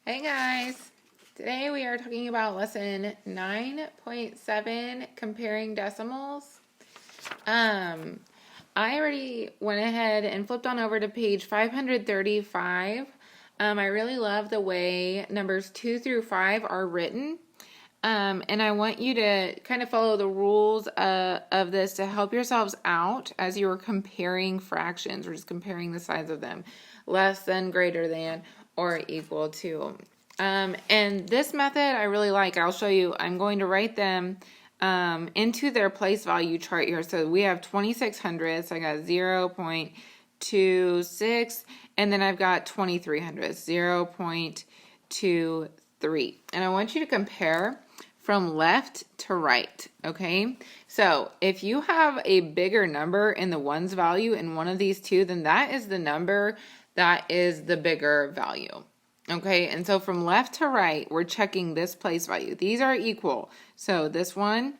Hey guys, today we are talking about lesson 9.7, comparing decimals. I already went ahead and flipped on over to page 535. I really love the way numbers 2 through 5 are written. And I want you to kind of follow the rules of this to help yourselves out as you are comparing fractions. We're just comparing the size of them. Less than, greater than, or equal to. And this method I really like. I'll show you. I'm going to write them into their place value chart here. So we have 2600. So I got 0.26, and then I've got 2300, 0.23. And I want you to compare from left to right, okay? So if you have a bigger number in the ones value in one of these two, then that is the number that is the bigger value, okay? And so from left to right, we're checking this place value. These are equal. So this one,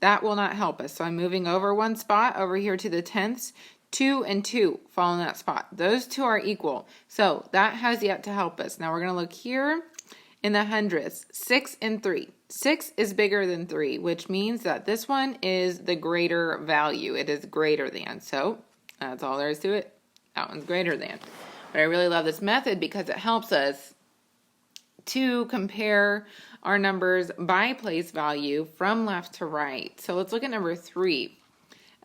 that will not help us. So I'm moving over one spot over here to the tenths. 2 and 2 fall in that spot. Those two are equal. So that has yet to help us. Now we're going to look here in the hundredths. 6 and 3. 6 is bigger than 3, which means that this one is the greater value. It is greater than. So that's all there is to it. That one's greater than. But I really love this method because it helps us to compare our numbers by place value from left to right. So let's look at number 3.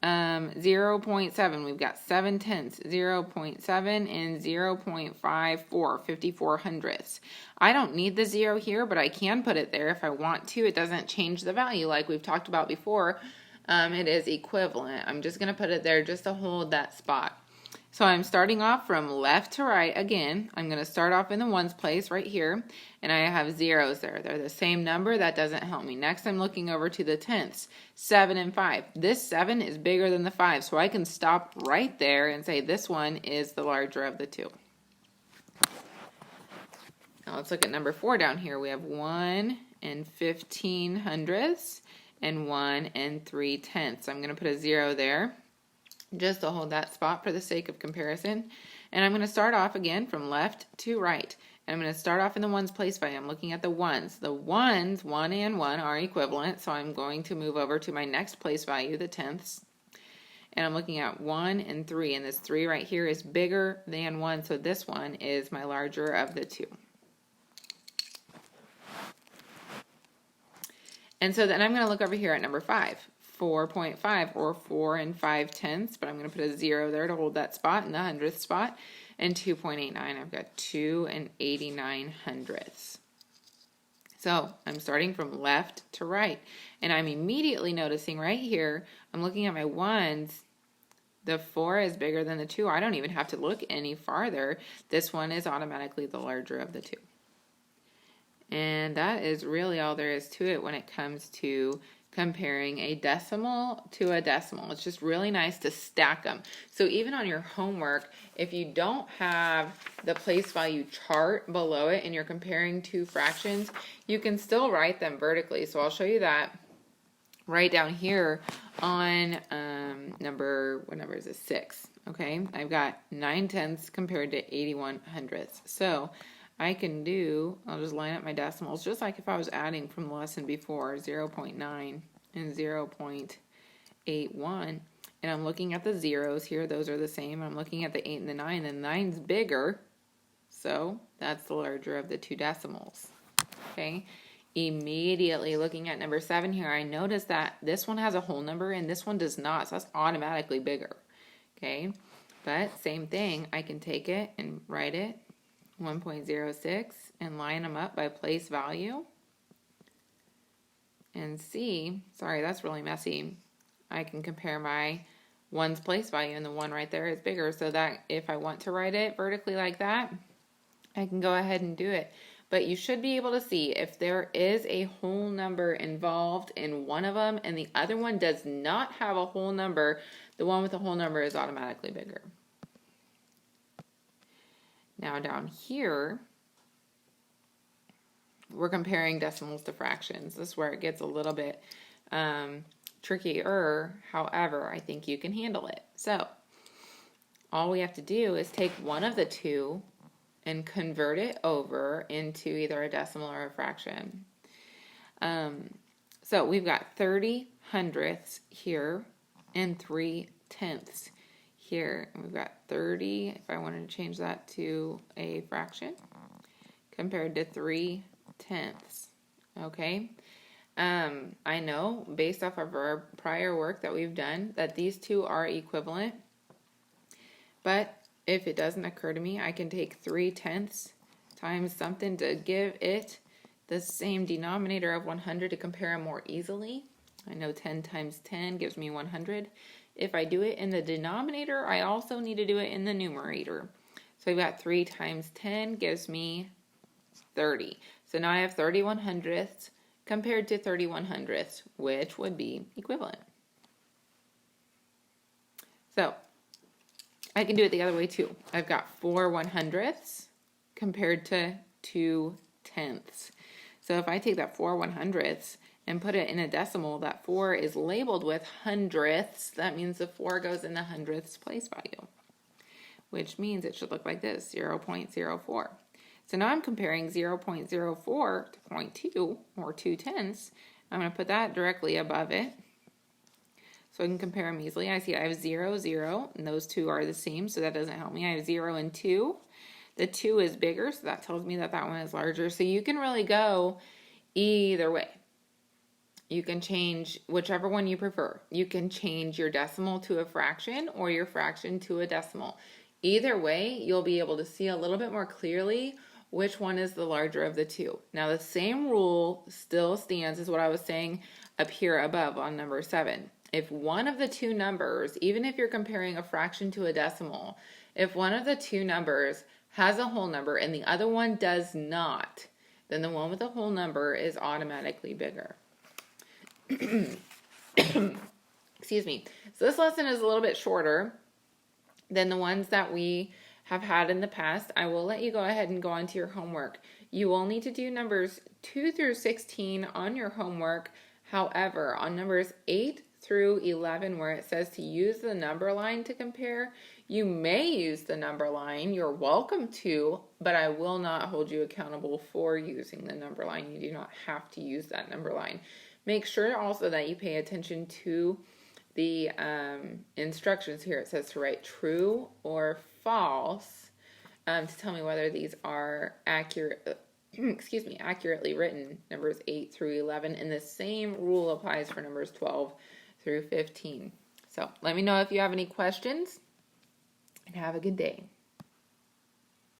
0.7, we've got 7 tenths, 0.7 and 0.54, 54 hundredths. I don't need the 0 here, but I can put it there if I want to. It doesn't change the value like we've talked about before. It is equivalent. I'm just going to put it there just to hold that spot. So I'm starting off from left to right again. I'm going to start off in the ones place right here, and I have zeros there. They're the same number. That doesn't help me. Next, I'm looking over to the tenths, 7 and 5. This 7 is bigger than the 5, so I can stop right there and say this one is the larger of the two. Now let's look at number 4 down here. We have 1 and 15 hundredths and 1 and 3 tenths. I'm going to put a 0 there, just to hold that spot for the sake of comparison. And I'm going to start off again from left to right. And I'm going to start off in the ones place value. I'm looking at the ones. The ones, 1 and 1, are equivalent, so I'm going to move over to my next place value, the tenths. And I'm looking at 1 and 3, and this 3 right here is bigger than 1, so this one is my larger of the two. And so then I'm going to look over here at number 5. 4.5, or 4 and 5 tenths, but I'm going to put a 0 there to hold that spot in the hundredth spot, and 2.89. I've got 2 and 89 hundredths. So I'm starting from left to right, and I'm immediately noticing right here, I'm looking at my ones, the 4 is bigger than the 2. I don't even have to look any farther. This one is automatically the larger of the two. And that is really all there is to it when it comes to comparing a decimal to a decimal. It's just really nice to stack them. So even on your homework, if you don't have the place value chart below it and you're comparing two fractions, you can still write them vertically. So I'll show you that right down here on what number is it? 6. Okay, I've got 9 tenths compared to 81 hundredths. So I can I'll just line up my decimals, just like if I was adding from the lesson before, 0.9 and 0.81. And I'm looking at the zeros here. Those are the same. I'm looking at the 8 and the 9. The 9's bigger, so that's the larger of the two decimals. Okay. Immediately looking at number 7 here, I notice that this one has a whole number and this one does not, so that's automatically bigger. Okay. But same thing, I can take it and write it 1.06 and line them up by place value and see, sorry, that's really messy. I can compare my one's place value and the one right there is bigger, so that if I want to write it vertically like that, I can go ahead and do it. But you should be able to see if there is a whole number involved in one of them and the other one does not have a whole number, the one with the whole number is automatically bigger. Now down here, we're comparing decimals to fractions. This is where it gets a little bit trickier. However, I think you can handle it. So all we have to do is take one of the two and convert it over into either a decimal or a fraction. So we've got 30 hundredths here and 3/10 here. And we've got 30, if I wanted to change that to a fraction, compared to 3/10. Okay? I know based off of our prior work that we've done that these two are equivalent, but if it doesn't occur to me, I can take 3/10 times something to give it the same denominator of 100 to compare them more easily. I know 10 times 10 gives me 100. If I do it in the denominator, I also need to do it in the numerator. So I've got 3 times 10 gives me 30. So now I have 31 hundredths compared to 31 hundredths, which would be equivalent. So I can do it the other way too. I've got 4 100ths compared to 2/10. So if I take that 4 100ths and put it in a decimal, that 4 is labeled with hundredths. That means the 4 goes in the hundredths place value, which means it should look like this, 0.04. So now I'm comparing 0.04 to 0.2 or 2/10. I'm going to put that directly above it so I can compare them easily. I see I have 0, 0, and those two are the same, so that doesn't help me. I have 0 and 2. The 2 is bigger, so that tells me that that one is larger. So you can really go either way. You can change whichever one you prefer. You can change your decimal to a fraction or your fraction to a decimal. Either way, you'll be able to see a little bit more clearly which one is the larger of the two. Now, the same rule still stands as what I was saying up here above on number 7. If one of the two numbers, even if you're comparing a fraction to a decimal, if one of the two numbers has a whole number and the other one does not, then the one with the whole number is automatically bigger. Excuse me. So this lesson is a little bit shorter than the ones that we have had in the past. I will let you go ahead and go on to your homework. You will need to do numbers 2 through 16 on your homework. However, on numbers 8 through 11, where it says to use the number line to compare, you may use the number line. You're welcome to, but I will not hold you accountable for using the number line. You do not have to use that number line. Make sure also that you pay attention to the instructions here. It says to write true or false to tell me whether these are accurate. Accurately written, numbers 8 through 11, and the same rule applies for numbers 12 through 15. So let me know if you have any questions, and have a good day.